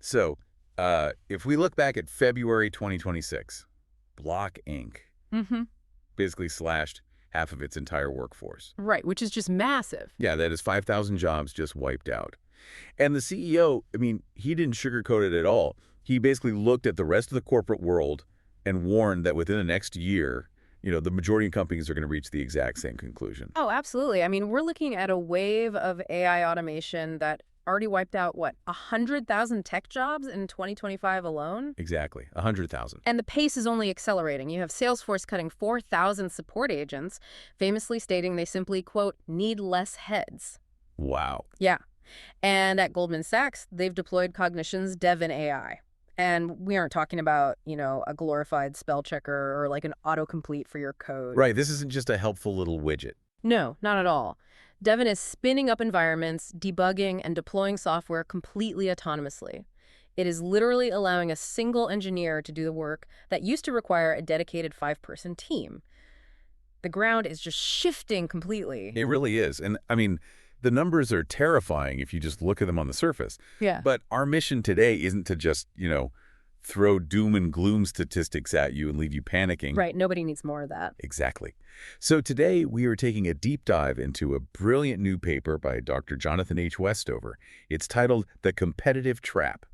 So, if we look back at February 2026, Block Inc. Mm-hmm. basically slashed half of its entire workforce. Right, which is just massive. Yeah, that is 5,000 jobs just wiped out. And the CEO, I mean, he didn't sugarcoat it at all. He basically looked at the rest of the corporate world and warned that within the next year, the majority of companies are going to reach the exact same conclusion. Oh, absolutely. I mean, we're looking at a wave of AI automation that already wiped out, what, 100,000 tech jobs in 2025 alone? Exactly, 100,000. And the pace is only accelerating. You have Salesforce cutting 4,000 support agents, famously stating they simply, quote, need less heads. Wow. Yeah. And at Goldman Sachs, they've deployed Cognition's Devin AI. And we aren't talking about, a glorified spell checker or like an autocomplete for your code. Right, this isn't just a helpful little widget. No, not at all. Devin is spinning up environments, debugging, and deploying software completely autonomously. It is literally allowing a single engineer to do the work that used to require a dedicated 5-person team. The ground is just shifting completely. It really is. And I mean, the numbers are terrifying if you just look at them on the surface. Yeah. But our mission today isn't to just, throw doom and gloom statistics at you and leave you panicking. Right. Nobody needs more of that. Exactly. So today we are taking a deep dive into a brilliant new paper by Dr. Jonathan H. Westover. It's titled The Competitive Trap.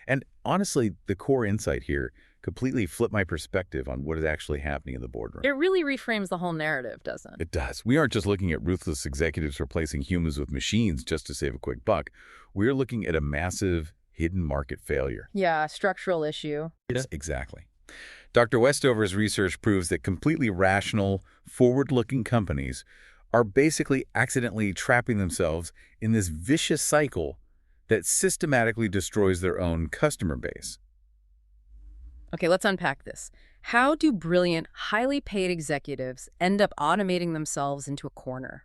And honestly, the core insight here completely flipped my perspective on what is actually happening in the boardroom. It really reframes the whole narrative, doesn't it? It does. We aren't just looking at ruthless executives replacing humans with machines just to save a quick buck. We're looking at a massive hidden market failure. Yeah, structural issue. Yes, exactly. Dr. Westover's research proves that completely rational, forward-looking companies are basically accidentally trapping themselves in this vicious cycle that systematically destroys their own customer base. Okay, let's unpack this. How do brilliant, highly paid executives end up automating themselves into a corner?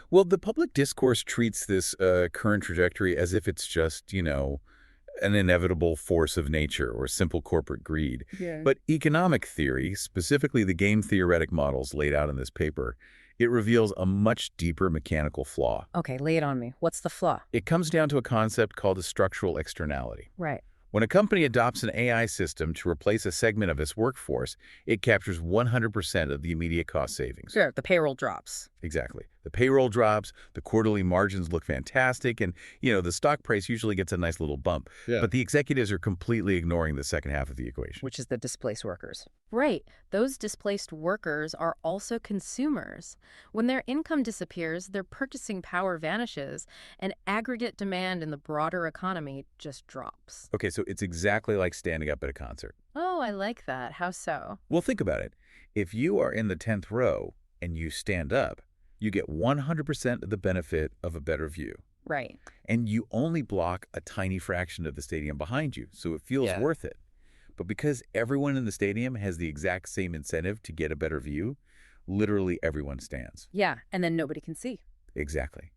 Well, the public discourse treats this current trajectory as if it's just, an inevitable force of nature or simple corporate greed. Yeah. But economic theory, specifically the game-theoretic models laid out in this paper, it reveals a much deeper mechanical flaw. Okay, lay it on me. What's the flaw? It comes down to a concept called a structural externality. Right. When a company adopts an AI system to replace a segment of its workforce, it captures 100% of the immediate cost savings. Sure, the payroll drops. Exactly. The payroll drops, the quarterly margins look fantastic, and, the stock price usually gets a nice little bump. Yeah. But the executives are completely ignoring the second half of the equation. Which is the displaced workers. Right. Those displaced workers are also consumers. When their income disappears, their purchasing power vanishes, and aggregate demand in the broader economy just drops. Okay, so it's exactly like standing up at a concert. Oh, I like that. How so? Well, think about it. If you are in the 10th row and you stand up, you get 100% of the benefit of a better view. Right. And you only block a tiny fraction of the stadium behind you, so it feels worth it. But because everyone in the stadium has the exact same incentive to get a better view, literally everyone stands. Yeah, and then nobody can see. Exactly.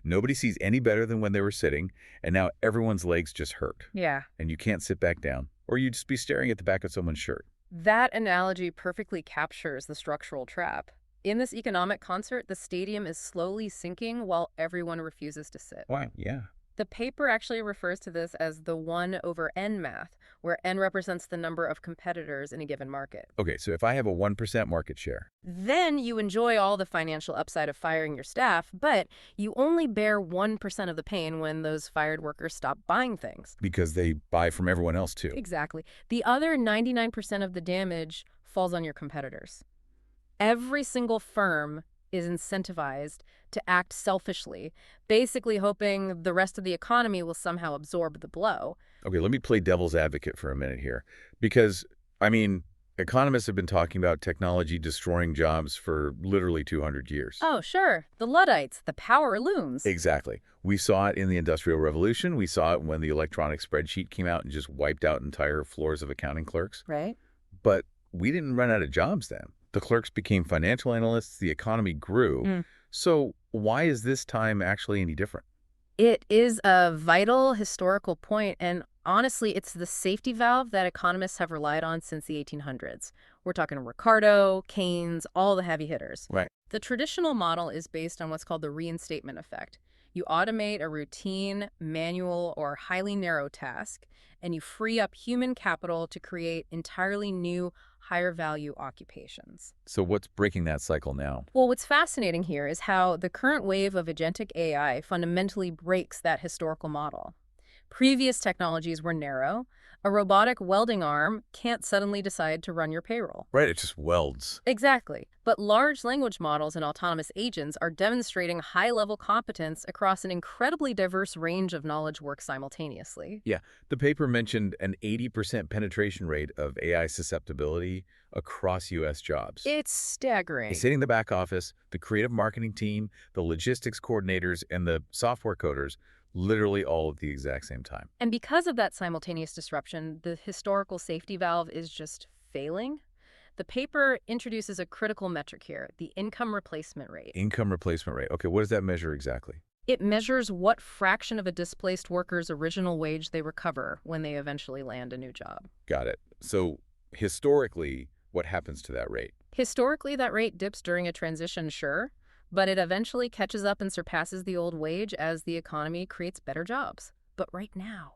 Nobody sees any better than when they were sitting, and now everyone's legs just hurt. Yeah. And you can't sit back down, or you'd just be staring at the back of someone's shirt. That analogy perfectly captures the structural trap. In this economic concert, the stadium is slowly sinking while everyone refuses to sit. Wow, yeah. The paper actually refers to this as the 1/n math, where n represents the number of competitors in a given market. Okay, so if I have a 1% market share. Then you enjoy all the financial upside of firing your staff, but you only bear 1% of the pain when those fired workers stop buying things. Because they buy from everyone else, too. Exactly. The other 99% of the damage falls on your competitors. Every single firm is incentivized to act selfishly, basically hoping the rest of the economy will somehow absorb the blow. Okay, let me play devil's advocate for a minute here. Because, economists have been talking about technology destroying jobs for literally 200 years. Oh, sure. The Luddites, the power looms. Exactly. We saw it in the Industrial Revolution. We saw it when the electronic spreadsheet came out and just wiped out entire floors of accounting clerks. Right? But we didn't run out of jobs then. The clerks became financial analysts. The economy grew. So why is this time actually any different? It is a vital historical point, and honestly, it's the safety valve that economists have relied on since the 1800s. We're talking Ricardo, Keynes, all the heavy hitters. Right. The traditional model is based on what's called the reinstatement effect. You automate a routine, manual, or highly narrow task, and you free up human capital to create entirely new, higher value occupations. So what's breaking that cycle now? Well, what's fascinating here is how the current wave of agentic AI fundamentally breaks that historical model. Previous technologies were narrow. A robotic welding arm can't suddenly decide to run your payroll. Right, it just welds. Exactly. But large language models and autonomous agents are demonstrating high-level competence across an incredibly diverse range of knowledge work simultaneously. Yeah, the paper mentioned an 80% penetration rate of AI susceptibility across U.S. jobs. It's staggering. Hitting the back office, the creative marketing team, the logistics coordinators, and the software coders, literally all at the exact same time. And because of that simultaneous disruption, the historical safety valve is just failing. The paper introduces a critical metric here, the income replacement rate. Income replacement rate. Okay, what does that measure exactly? It measures what fraction of a displaced worker's original wage they recover when they eventually land a new job. Got it. So historically, what happens to that rate? Historically, that rate dips during a transition, sure, but it eventually catches up and surpasses the old wage as the economy creates better jobs. But right now,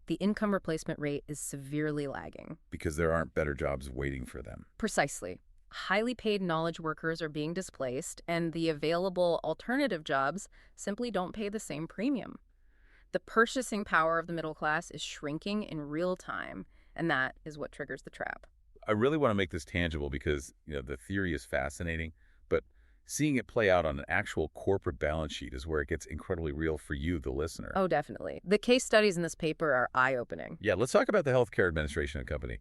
the income replacement rate is severely lagging. Because there aren't better jobs waiting for them. Precisely. Highly paid knowledge workers are being displaced, and the available alternative jobs simply don't pay the same premium. The purchasing power of the middle class is shrinking in real time, and that is what triggers the trap. I really want to make this tangible because, the theory is fascinating, but seeing it play out on an actual corporate balance sheet is where it gets incredibly real for you, the listener. Oh, definitely. The case studies in this paper are eye-opening. Yeah, let's talk about the Healthcare Administration Company,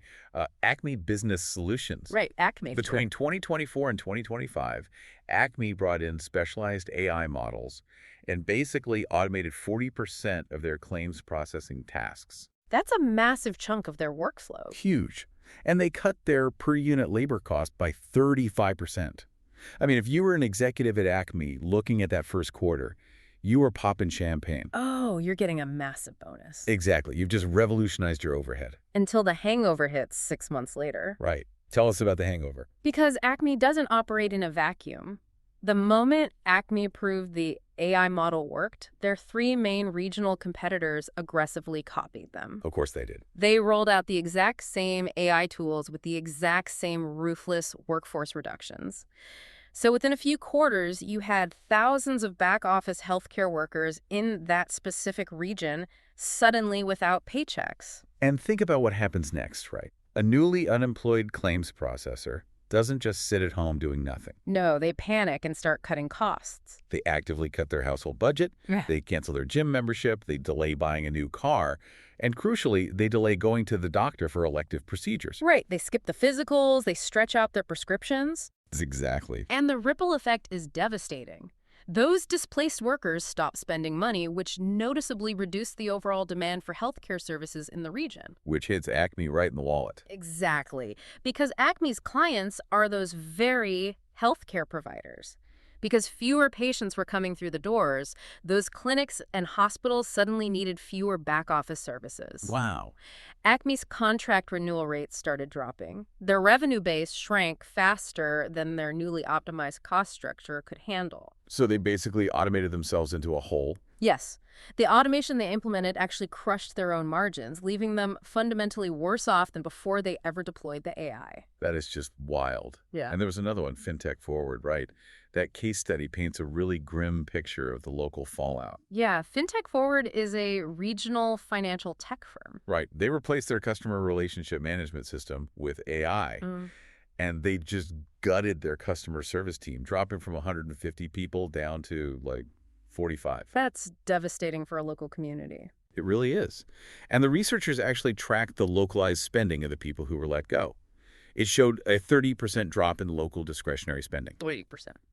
Acme Business Solutions. Right, Acme. Between 2024 and 2025, Acme brought in specialized AI models and basically automated 40% of their claims processing tasks. That's a massive chunk of their workflow. Huge. And they cut their per-unit labor cost by 35%. I mean, if you were an executive at Acme looking at that first quarter, you were popping champagne. Oh, you're getting a massive bonus. Exactly. You've just revolutionized your overhead. Until the hangover hits 6 months later. Right. Tell us about the hangover. Because Acme doesn't operate in a vacuum. The moment Acme proved the AI model worked, their 3 main regional competitors aggressively copied them. Of course they did. They rolled out the exact same AI tools with the exact same ruthless workforce reductions. So within a few quarters, you had thousands of back-office healthcare workers in that specific region suddenly without paychecks. And think about what happens next, right? A newly unemployed claims processor doesn't just sit at home doing nothing. No, they panic and start cutting costs. They actively cut their household budget, they cancel their gym membership, they delay buying a new car, and crucially, they delay going to the doctor for elective procedures. Right, they skip the physicals, they stretch out their prescriptions. Exactly. And the ripple effect is devastating. Those displaced workers stop spending money, which noticeably reduced the overall demand for healthcare services in the region. Which hits Acme right in the wallet. Exactly. Because Acme's clients are those very healthcare providers. Because fewer patients were coming through the doors, those clinics and hospitals suddenly needed fewer back-office services. Wow. Acme's contract renewal rates started dropping. Their revenue base shrank faster than their newly optimized cost structure could handle. So they basically automated themselves into a hole? Yes. The automation they implemented actually crushed their own margins, leaving them fundamentally worse off than before they ever deployed the AI. That is just wild. Yeah. And there was another one, FinTech Forward, right? That case study paints a really grim picture of the local fallout. Yeah, FinTech Forward is a regional financial tech firm. Right. They replaced their customer relationship management system with AI, and they just gutted their customer service team, dropping from 150 people down to like 45. That's devastating for a local community. It really is. And the researchers actually tracked the localized spending of the people who were let go. It showed a 30% drop in local discretionary spending. 30%.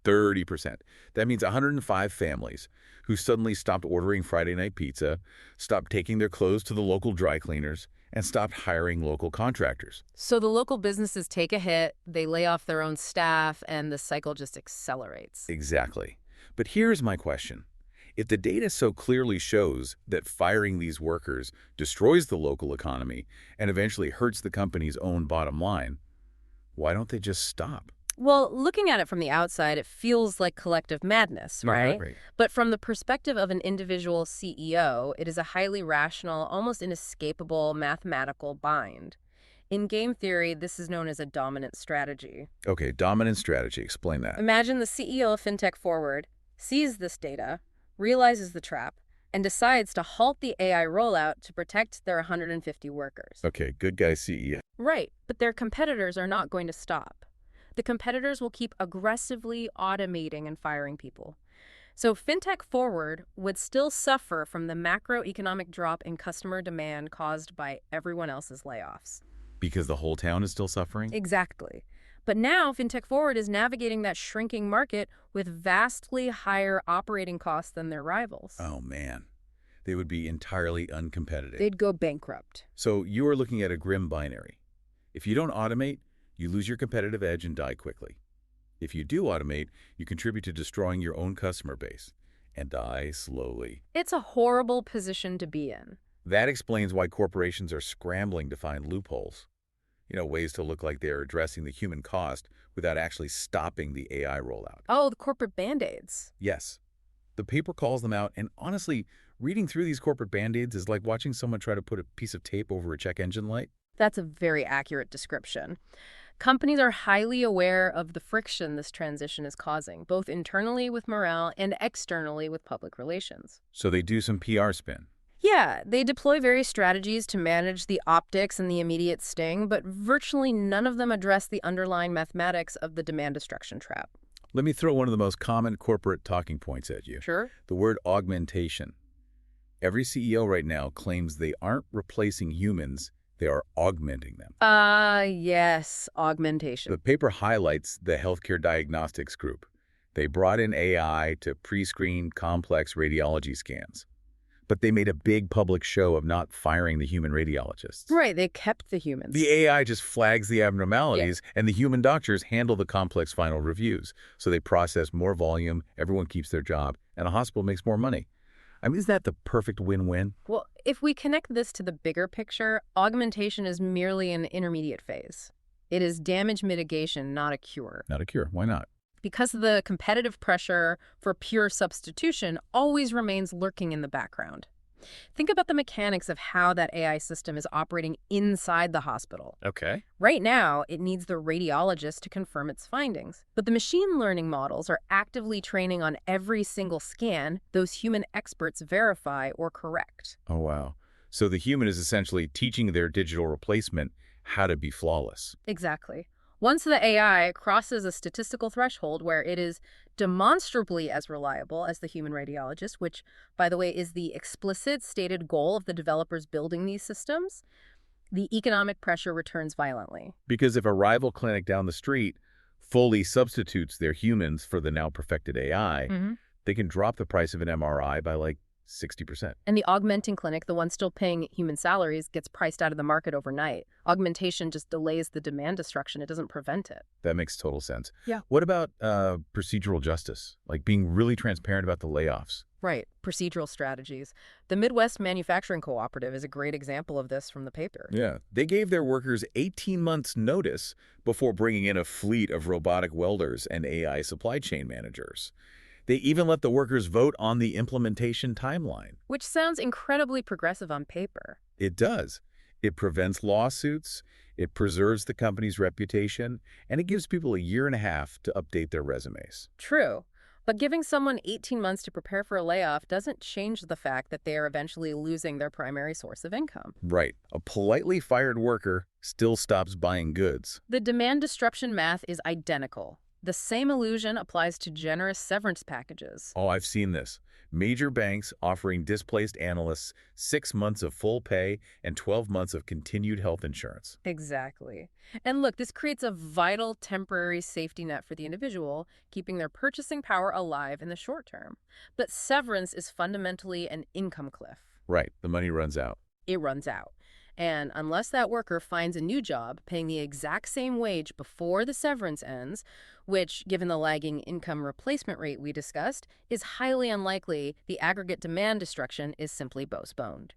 30%. That means 105 families who suddenly stopped ordering Friday night pizza, stopped taking their clothes to the local dry cleaners, and stopped hiring local contractors. So the local businesses take a hit, they lay off their own staff, and the cycle just accelerates. Exactly. But here's my question. If the data so clearly shows that firing these workers destroys the local economy and eventually hurts the company's own bottom line, why don't they just stop? Well, looking at it from the outside, it feels like collective madness, right? Right. But from the perspective of an individual CEO, it is a highly rational, almost inescapable mathematical bind. In game theory, this is known as a dominant strategy. Okay, dominant strategy. Explain that. Imagine the CEO of FinTech Forward sees this data, realizes the trap, and decides to halt the AI rollout to protect their 150 workers. Okay, good guy CEO. Right, but their competitors are not going to stop. The competitors will keep aggressively automating and firing people. So FinTech Forward would still suffer from the macroeconomic drop in customer demand caused by everyone else's layoffs. Because the whole town is still suffering? Exactly. But now FinTech Forward is navigating that shrinking market with vastly higher operating costs than their rivals. Oh, man. They would be entirely uncompetitive. They'd go bankrupt. So you are looking at a grim binary. If you don't automate, you lose your competitive edge and die quickly. If you do automate, you contribute to destroying your own customer base and die slowly. It's a horrible position to be in. That explains why corporations are scrambling to find loopholes. Ways to look like they're addressing the human cost without actually stopping the AI rollout. Oh, the corporate band-aids. Yes. The paper calls them out, and honestly, reading through these corporate band-aids is like watching someone try to put a piece of tape over a check engine light. That's a very accurate description. Companies are highly aware of the friction this transition is causing, both internally with morale and externally with public relations. So they do some PR spin. Yeah, they deploy various strategies to manage the optics and the immediate sting, but virtually none of them address the underlying mathematics of the demand destruction trap. Let me throw one of the most common corporate talking points at you. Sure. The word augmentation. Every CEO right now claims they aren't replacing humans, they are augmenting them. Yes, augmentation. The paper highlights the healthcare diagnostics group. They brought in AI to pre-screen complex radiology scans. But they made a big public show of not firing the human radiologists. Right, they kept the humans. The AI just flags the abnormalities, and the human doctors handle the complex final reviews. So they process more volume, everyone keeps their job, and a hospital makes more money. I mean, isn't that the perfect win-win? Well, if we connect this to the bigger picture, augmentation is merely an intermediate phase. It is damage mitigation, not a cure. Not a cure. Why not? Because the competitive pressure for pure substitution always remains lurking in the background. Think about the mechanics of how that AI system is operating inside the hospital. Okay. Right now, it needs the radiologist to confirm its findings. But the machine learning models are actively training on every single scan those human experts verify or correct. Oh, wow. So the human is essentially teaching their digital replacement how to be flawless. Exactly. Once the AI crosses a statistical threshold where it is demonstrably as reliable as the human radiologist, which, by the way, is the explicit stated goal of the developers building these systems, the economic pressure returns violently. Because if a rival clinic down the street fully substitutes their humans for the now perfected AI, they can drop the price of an MRI by like 60%. And the augmenting clinic, the one still paying human salaries, gets priced out of the market overnight. Augmentation just delays the demand destruction. It doesn't prevent it. That makes total sense. Yeah. What about procedural justice? Like being really transparent about the layoffs? Right. Procedural strategies. The Midwest Manufacturing Cooperative is a great example of this from the paper. Yeah. They gave their workers 18 months notice before bringing in a fleet of robotic welders and AI supply chain managers. They even let the workers vote on the implementation timeline. Which sounds incredibly progressive on paper. It does. It prevents lawsuits, it preserves the company's reputation, and it gives people a year and a half to update their resumes. True. But giving someone 18 months to prepare for a layoff doesn't change the fact that they are eventually losing their primary source of income. Right. A politely fired worker still stops buying goods. The demand disruption math is identical. The same illusion applies to generous severance packages. Oh, I've seen this. Major banks offering displaced analysts 6 months of full pay and 12 months of continued health insurance. Exactly. And look, this creates a vital temporary safety net for the individual, keeping their purchasing power alive in the short term. But severance is fundamentally an income cliff. Right. The money runs out. It runs out. And unless that worker finds a new job paying the exact same wage before the severance ends, which, given the lagging income replacement rate we discussed, is highly unlikely, the aggregate demand destruction is simply postponed.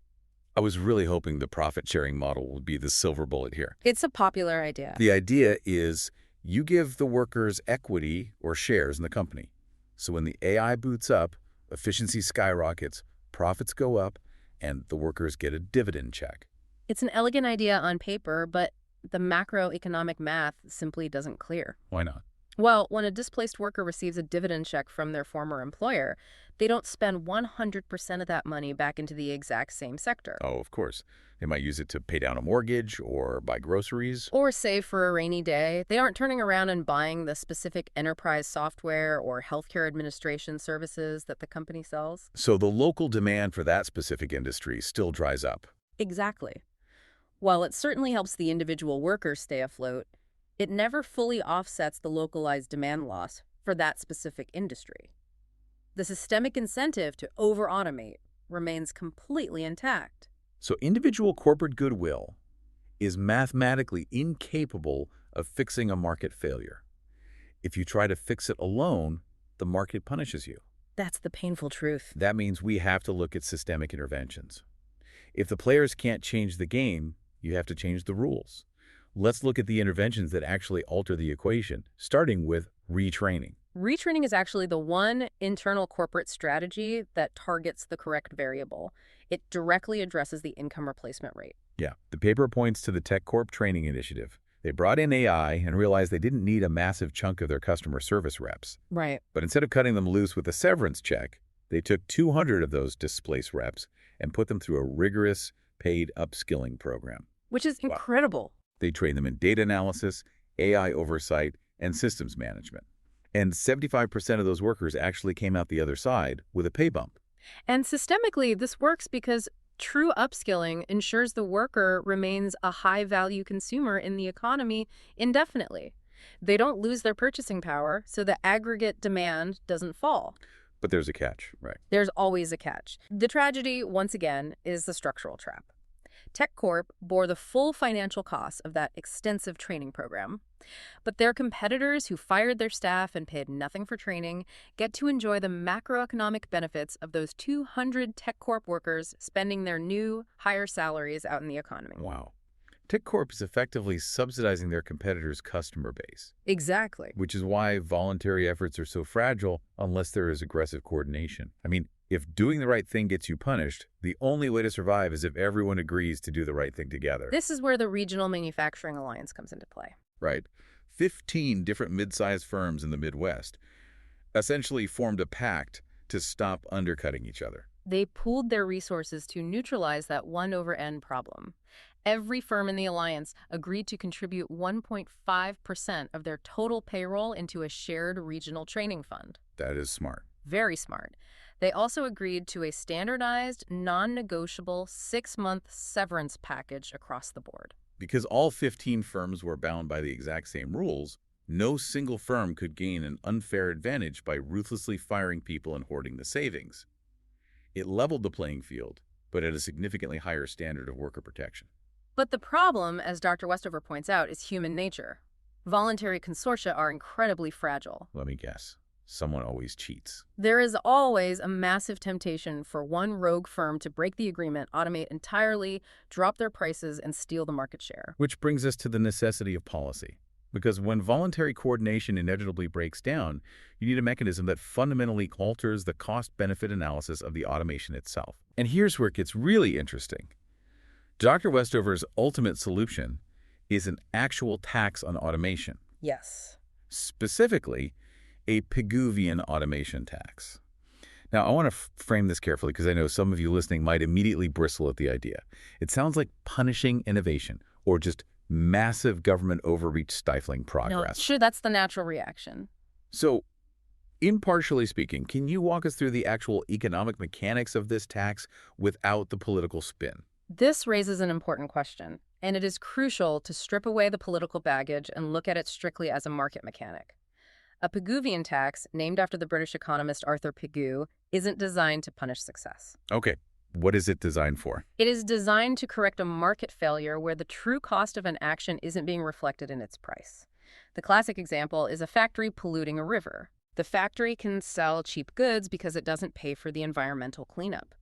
I was really hoping the profit-sharing model would be the silver bullet here. It's a popular idea. The idea is You give the workers equity or shares in the company. So when the AI boots up, efficiency skyrockets, profits go up, and the workers get a dividend check. It's an elegant idea on paper, but the macroeconomic math simply doesn't clear. Why not? Well, when a displaced worker receives a dividend check from their former employer, they don't spend 100% of that money back into the exact same sector. Oh, of course. They might use it to pay down a mortgage or buy groceries. Or save for a rainy day. They aren't turning around and buying the specific enterprise software or healthcare administration services that the company sells. So the local demand for that specific industry still dries up. Exactly. While it certainly helps the individual worker stay afloat, it never fully offsets the localized demand loss for that specific industry. The systemic incentive to over-automate remains completely intact. So individual corporate goodwill is mathematically incapable of fixing a market failure. If you try to fix it alone, the market punishes you. That's the painful truth. That means we have to look at systemic interventions. If the players can't change the game, you have to change the rules. Let's look at the interventions that actually alter the equation, starting with retraining. Retraining is actually the one internal corporate strategy that targets the correct variable. It directly addresses the income replacement rate. Yeah, the paper points to the TechCorp training initiative. They brought in AI and realized they didn't need a massive chunk of their customer service reps. Right. But instead of cutting them loose with a severance check, they took 200 of those displaced reps and put them through a rigorous paid upskilling program. Which is incredible. They trained them in data analysis, AI oversight, and systems management. And 75% of those workers actually came out the other side with a pay bump. And systemically, this works because true upskilling ensures the worker remains a high-value consumer in the economy indefinitely. They don't lose their purchasing power, so the aggregate demand doesn't fall. But there's a catch, right? There's always a catch. The tragedy, once again, is the structural trap. TechCorp bore the full financial costs of that extensive training program. But their competitors who fired their staff and paid nothing for training get to enjoy the macroeconomic benefits of those 200 TechCorp workers spending their new, higher salaries out in the economy. Wow. TechCorp is effectively subsidizing their competitors' customer base. Exactly. Which is why voluntary efforts are so fragile unless there is aggressive coordination. I mean, if doing the right thing gets you punished, the only way to survive is if everyone agrees to do the right thing together. This is where the Regional Manufacturing Alliance comes into play. Right. 15 different mid-sized firms in the Midwest essentially formed a pact to stop undercutting each other. They pooled their resources to neutralize that 1/n problem. Every firm in the alliance agreed to contribute 1.5% of their total payroll into a shared regional training fund. That is smart. Very smart. They also agreed to a standardized, non-negotiable 6-month severance package across the board. Because all 15 firms were bound by the exact same rules, no single firm could gain an unfair advantage by ruthlessly firing people and hoarding the savings. It leveled the playing field, but at a significantly higher standard of worker protection. But the problem, as Dr. Westover points out, is human nature. Voluntary consortia are incredibly fragile. Let me guess. Someone always cheats. There is always a massive temptation for one rogue firm to break the agreement, automate entirely, drop their prices, and steal the market share. Which brings us to the necessity of policy. Because when voluntary coordination inevitably breaks down, you need a mechanism that fundamentally alters the cost-benefit analysis of the automation itself. And here's where it gets really interesting. Dr. Westover's ultimate solution is an actual tax on automation. Yes. Specifically, a Pigouvian automation tax. Now, I want to frame this carefully because I know some of you listening might immediately bristle at the idea. It sounds like punishing innovation or just massive government overreach stifling progress. No, sure, that's the natural reaction. So, impartially speaking, can you walk us through the actual economic mechanics of this tax without the political spin? This raises an important question, and it is crucial to strip away the political baggage and look at it strictly as a market mechanic. A Pigouvian tax, named after the British economist Arthur Pigou, isn't designed to punish success. Okay, what is it designed for? It is designed to correct a market failure where the true cost of an action isn't being reflected in its price. The classic example is a factory polluting a river. The factory can sell cheap goods because it doesn't pay for the environmental cleanup.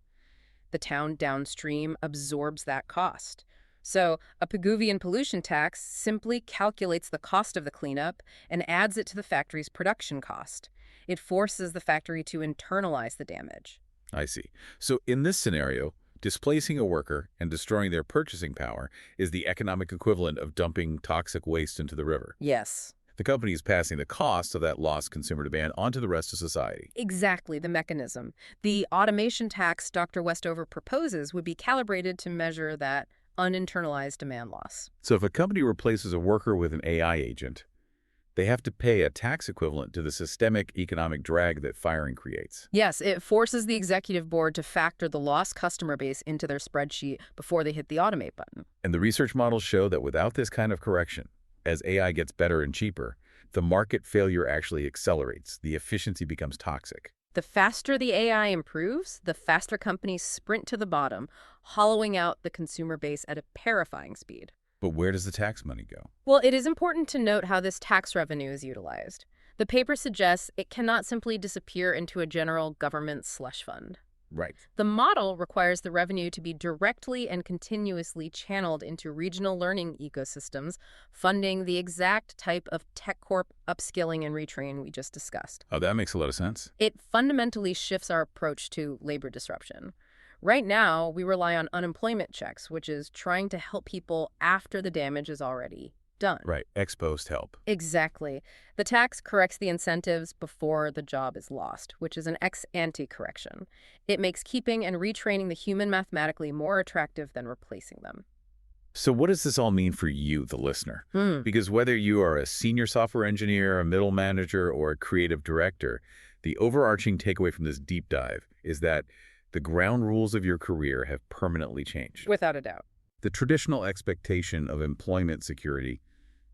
The town downstream absorbs that cost. So, a Pigouvian pollution tax simply calculates the cost of the cleanup and adds it to the factory's production cost. It forces the factory to internalize the damage. I see. So in this scenario, displacing a worker and destroying their purchasing power is the economic equivalent of dumping toxic waste into the river. Yes, The company is passing the cost of that lost consumer demand onto the rest of society. exactly the mechanism. The automation tax Dr. Westover proposes would be calibrated to measure that uninternalized demand loss. So if a company replaces a worker with an AI agent, they have to pay a tax equivalent to the systemic economic drag that firing creates. Yes, it forces the executive board to factor the lost customer base into their spreadsheet before they hit the automate button. And the research models show that without this kind of correction, as AI gets better and cheaper, the market failure actually accelerates. The efficiency becomes toxic. The faster the AI improves, the faster companies sprint to the bottom, hollowing out the consumer base at a terrifying speed. But where does the tax money go? Well, it is important to note how this tax revenue is utilized. The paper suggests it cannot simply disappear into a general government slush fund. Right. The model requires the revenue to be directly and continuously channeled into regional learning ecosystems, funding the exact type of tech corp upskilling and retrain we just discussed. Oh, that makes a lot of sense. It fundamentally shifts our approach to labor disruption. Right now, we rely on unemployment checks, which is trying to help people after the damage is already done. Right. Ex post help. Exactly. The tax corrects the incentives before the job is lost, which is an ex ante correction. It makes keeping and retraining the human mathematically more attractive than replacing them. So what does this all mean for you, the listener? Because whether you are a senior software engineer, a middle manager, or a creative director, the overarching takeaway from this deep dive is that the ground rules of your career have permanently changed. Without a doubt. The traditional expectation of employment security,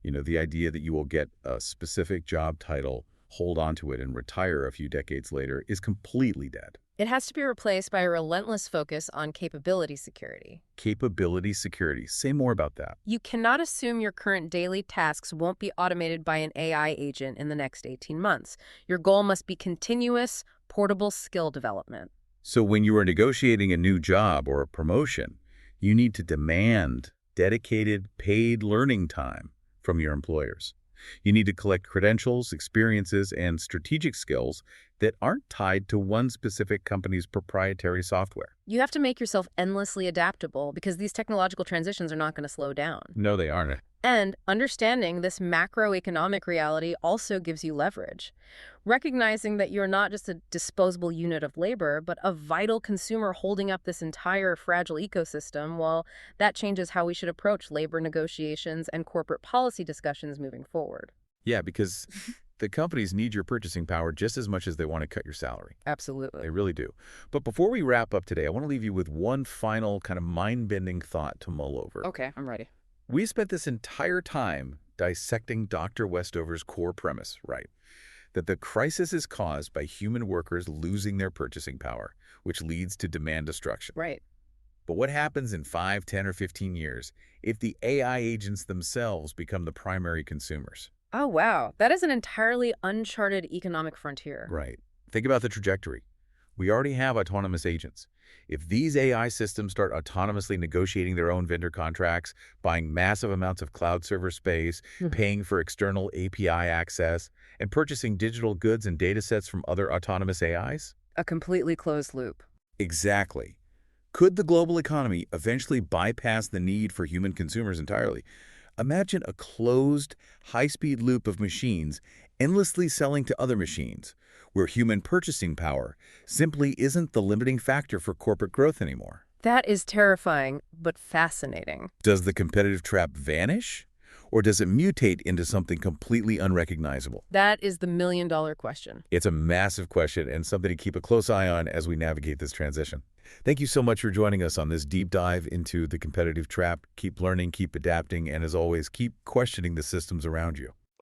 the idea that you will get a specific job title, hold on to it, and retire a few decades later is completely dead. It has to be replaced by a relentless focus on capability security. Capability security. Say more about that. You cannot assume your current daily tasks won't be automated by an AI agent in the next 18 months. Your goal must be continuous, portable skill development. So when you are negotiating a new job or a promotion, you need to demand dedicated, paid learning time from your employers. You need to collect credentials, experiences, and strategic skills that aren't tied to one specific company's proprietary software. You have to make yourself endlessly adaptable because these technological transitions are not going to slow down. No, they aren't. And understanding this macroeconomic reality also gives you leverage. Recognizing that you're not just a disposable unit of labor, but a vital consumer holding up this entire fragile ecosystem, well, that changes how we should approach labor negotiations and corporate policy discussions moving forward. Yeah, because the companies need your purchasing power just as much as they want to cut your salary. Absolutely. They really do. But before we wrap up today, I want to leave you with one final kind of mind-bending thought to mull over. Okay, I'm ready. We spent this entire time dissecting Dr. Westover's core premise, right? That the crisis is caused by human workers losing their purchasing power, which leads to demand destruction. Right. But what happens in 5, 10, or 15 years if the AI agents themselves become the primary consumers? Oh, wow. That is an entirely uncharted economic frontier. Right. Think about the trajectory. We already have autonomous agents. If these AI systems start autonomously negotiating their own vendor contracts, buying massive amounts of cloud server space, paying for external API access, and purchasing digital goods and data sets from other autonomous AIs? A completely closed loop. Exactly. Could the global economy eventually bypass the need for human consumers entirely? Imagine a closed, high-speed loop of machines endlessly selling to other machines, where human purchasing power simply isn't the limiting factor for corporate growth anymore. That is terrifying, but fascinating. Does the competitive trap vanish, or does it mutate into something completely unrecognizable? That is the million-dollar question. It's a massive question and something to keep a close eye on as we navigate this transition. Thank you so much for joining us on this deep dive into the competitive trap. Keep learning, keep adapting, and as always, keep questioning the systems around you.